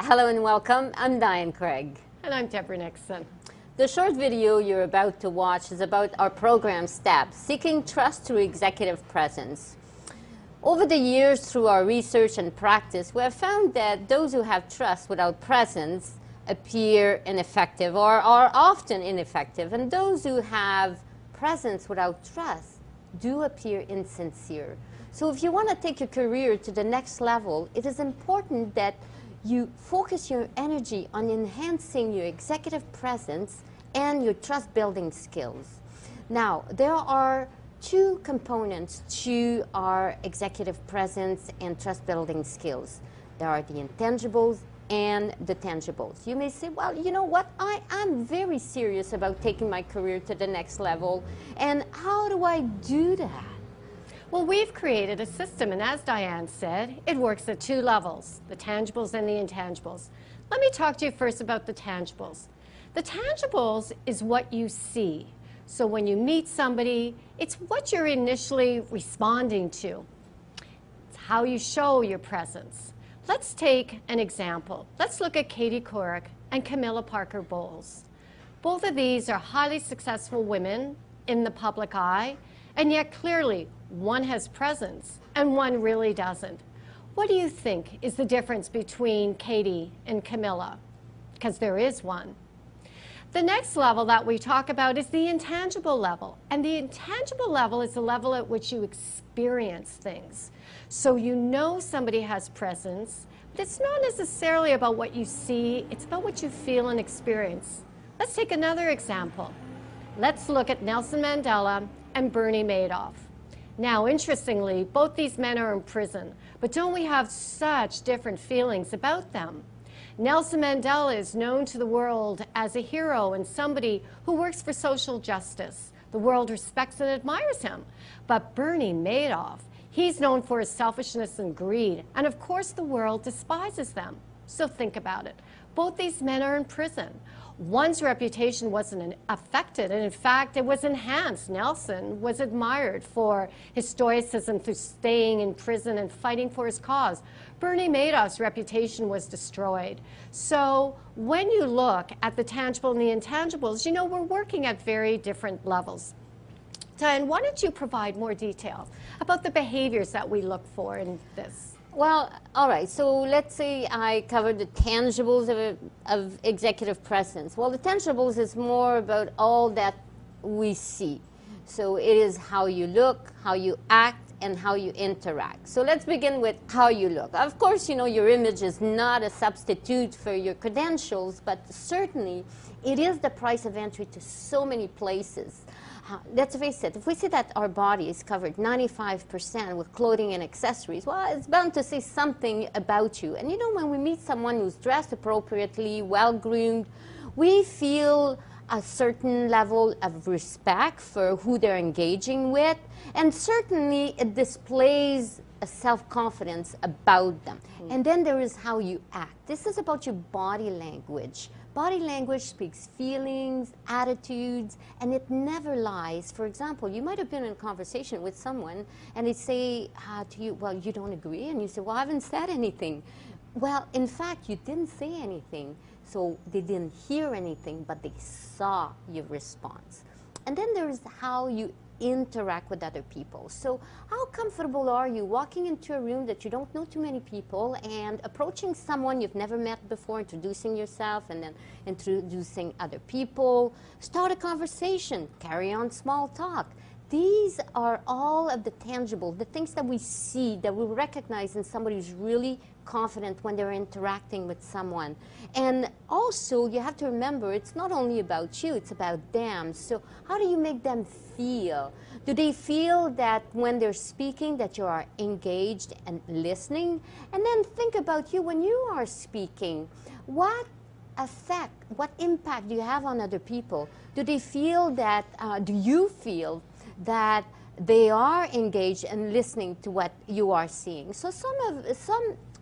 Hello and welcome. I'm Diane Craig. And I'm Deborah Nixon. The short video you're about to watch is about our program STEP, Seeking Trust Through Executive Presence. Over the years, through our research and practice, we have found that those who have trust without presence appear ineffective or are often ineffective, and those who have presence without trust do appear insincere. So if you want to take your career to the next level, it is important that you focus your energy on enhancing your executive presence and your trust-building skills. Now, there are two components to our executive presence and trust-building skills. There are the intangibles and the tangibles. You may say, well, you know what? I am very serious about taking my career to the next level, and how do I do that? Well, we've created a system, and as Diane said, it works at two levels, the tangibles and the intangibles. Let me talk to you first about the tangibles. The tangibles is what you see. So when you meet somebody, it's what you're initially responding to. It's how you show your presence. Let's take an example. Let's look at Katie Couric and Camilla Parker Bowles. Both of these are highly successful women in the public eye, and yet clearly one has presence and one really doesn't. What do you think is the difference between Katie and Camilla? Because there is one. The next level that we talk about is the intangible level. And the intangible level is the level at which you experience things. So you know somebody has presence, but it's not necessarily about what you see, it's about what you feel and experience. Let's take another example. Let's look at Nelson Mandela and Bernie Madoff. Now, interestingly, both these men are in prison, but don't we have such different feelings about them? Nelson Mandela is known to the world as a hero and somebody who works for social justice. The world respects and admires him. But Bernie Madoff, he's known for his selfishness and greed, and of course the world despises them. So think about it. Both these men are in prison. One's reputation wasn't affected, and in fact, it was enhanced. Nelson was admired for his stoicism through staying in prison and fighting for his cause. Bernie Madoff's reputation was destroyed. So when you look at the tangible and the intangibles, you know, we're working at very different levels. Diane, why don't you provide more detail about the behaviors that we look for in this? Well, all right, so let's say I covered the tangibles of executive presence. Well, the tangibles is more about all that we see. So it is how you look, how you act, and how you interact. So let's begin with how you look. Of course, you know, your image is not a substitute for your credentials, but certainly it is the price of entry to so many places. Let's face it, if we see that our body is covered 95% with clothing and accessories, well, it's bound to say something about you. And you know, when we meet someone who's dressed appropriately, well-groomed, we feel a certain level of respect for who they're engaging with, and certainly it displays a self-confidence about them. And then there is how you act. This is about your body language. Body language speaks feelings, attitudes, and it never lies. For example, you might have been in a conversation with someone and they say to you, well, you don't agree? And you say, well, I haven't said anything. Well, in fact, you didn't say anything. So they didn't hear anything, but they saw your response. And then there's how you interact with other people. So how comfortable are you walking into a room that you don't know too many people and approaching someone you've never met before, introducing yourself and then introducing other people, start a conversation, carry on small talk. These are all of the tangible, the things that we see, that we recognize in somebody who's really confident when they're interacting with someone. And also, you have to remember, it's not only about you, it's about them. So how do you make them feel? Do they feel that when they're speaking that you are engaged and listening? And then think about you when you are speaking. What effect, what impact do you have on other people? Do they feel that, do you feel that they are engaged and listening to what you are seeing? So some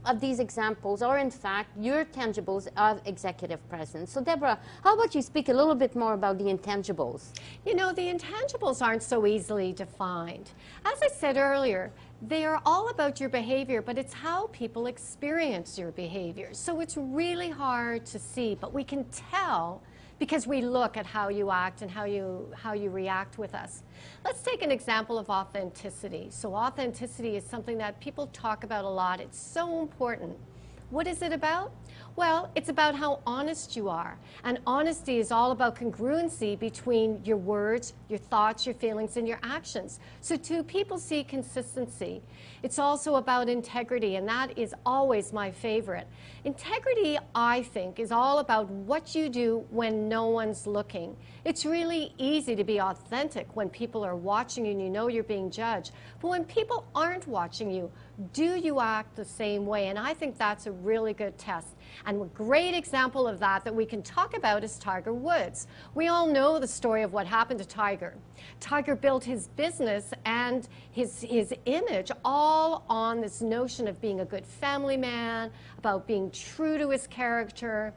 of these examples are in fact your tangibles of executive presence. So Deborah, how about you speak a little bit more about the intangibles? You know, the intangibles aren't so easily defined. As I said earlier, They are all about your behavior, but it's how people experience your behavior. So it's really hard to see, but we can tell because we look at how you act and how you react with us. Let's take an example of authenticity. So authenticity is something that people talk about a lot. It's so important. What is it about? Well, it's about how honest you are. And honesty is all about congruency between your words, your thoughts, your feelings, and your actions. So two people see consistency. It's also about integrity, and that is always my favorite. Integrity, I think, is all about what you do when no one's looking. It's really easy to be authentic when people are watching you and you know you're being judged. But when people aren't watching you, do you act the same way? And I think that's a really good test. And a great example of that we can talk about is Tiger Woods. We all know the story of what happened to Tiger. Tiger built his business and his image all on this notion of being a good family man, about being true to his character.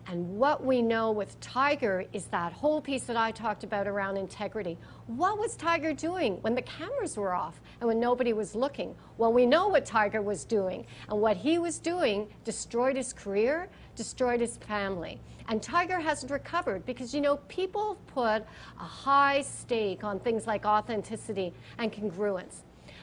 And what we know with Tiger is that whole piece that I talked about around integrity. What was Tiger doing when the cameras were off and when nobody was looking? Well, we know what Tiger was doing. And what he was doing destroyed his career, destroyed his family. And Tiger hasn't recovered because, you know, people put a high stake on things like authenticity and congruence.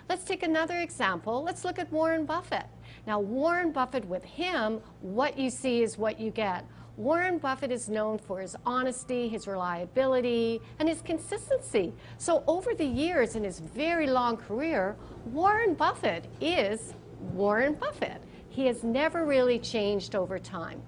Let's take another example. Let's look at Warren Buffett. Now, Warren Buffett, with him, what you see is what you get. Warren Buffett is known for his honesty, his reliability, and his consistency. So over the years in his very long career, Warren Buffett is Warren Buffett. He has never really changed over time.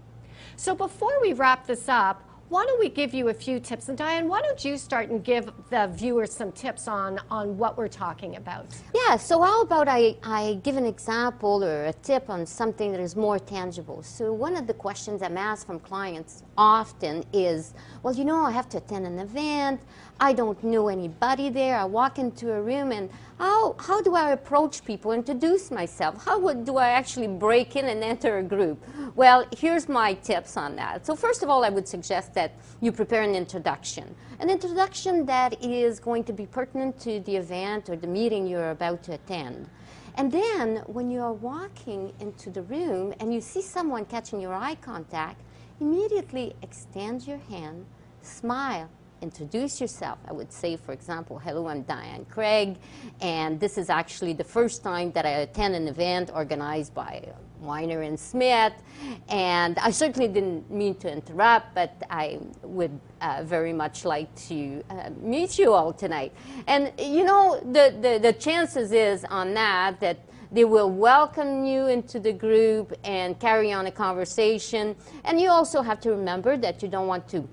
So before we wrap this up, why don't we give you a few tips? And Diane, why don't you start and give the viewers some tips on what we're talking about? Yeah, so how about I give an example or a tip on something that is more tangible. So one of the questions I'm asked from clients often is, well, you know, I have to attend an event. I don't know anybody there. I walk into a room and how do I approach people, introduce myself? How do I actually break in and enter a group? Well, here's my tips on that. So first of all, I would suggest that you prepare an introduction that is going to be pertinent to the event or the meeting you're about to attend. And then when you are walking into the room and you see someone catching your eye contact, immediately extend your hand, smile, introduce yourself. I would say, for example, hello, I'm Diane Craig, and this is actually the first time that I attend an event organized by Weiner and Smith, and I certainly didn't mean to interrupt, but I would very much like to meet you all tonight. And you know, the chances is on that they will welcome you into the group and carry on a conversation. And you also have to remember that you don't want to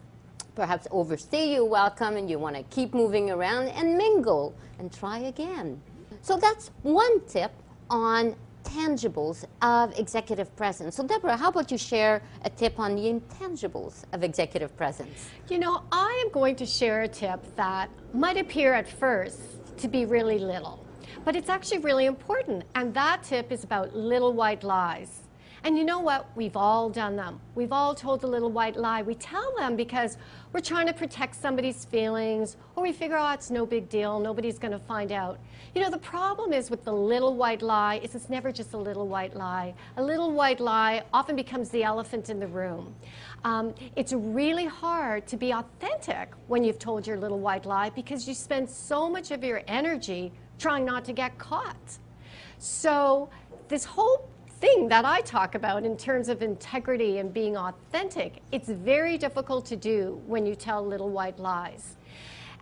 perhaps overstay your welcome, and you want to keep moving around and mingle and try again. So that's one tip on tangibles of executive presence. So Deborah, how about you share a tip on the intangibles of executive presence? You know, I am going to share a tip that might appear at first to be really little, but it's actually really important. And that tip is about little white lies. And you know what? We've all done them. We've all told a little white lie. We tell them because we're trying to protect somebody's feelings, or we figure, oh, it's no big deal, nobody's going to find out. You know, the problem is with the little white lie is it's never just a little white lie. A little white lie often becomes the elephant in the room. It's really hard to be authentic when you've told your little white lie because you spend so much of your energy trying not to get caught. So this whole thing that I talk about in terms of integrity and being authentic, it's very difficult to do when you tell little white lies.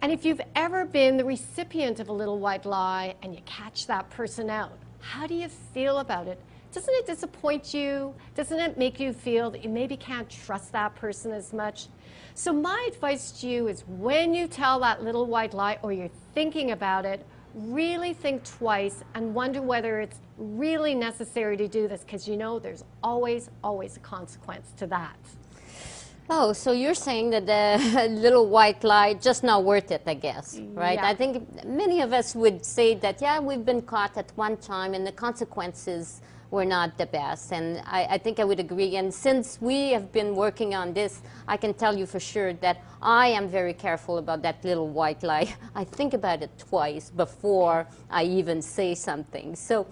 And if you've ever been the recipient of a little white lie and you catch that person out, how do you feel about it? Doesn't it disappoint you? Doesn't it make you feel that you maybe can't trust that person as much? So my advice to you is when you tell that little white lie or you're thinking about it, really think twice and wonder whether it's really necessary to do this, because you know there's always a consequence to that. Oh, so you're saying that the little white lie, just not worth it, I guess, right? Yeah. I think many of us would say that, yeah, we've been caught at one time and the consequences we're not the best. And I think I would agree. And since we have been working on this, I can tell you for sure that I am very careful about that little white lie. I think about it twice before I even say something. So,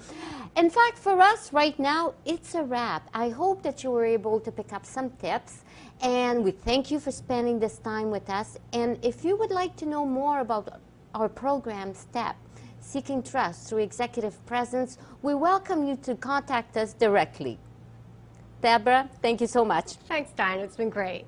in fact, for us right now, it's a wrap. I hope that you were able to pick up some tips. And we thank you for spending this time with us. And if you would like to know more about our program, STEP, Seeking Trust Through Executive Presence, we welcome you to contact us directly. Deborah, thank you so much. Thanks, Diane. It's been great.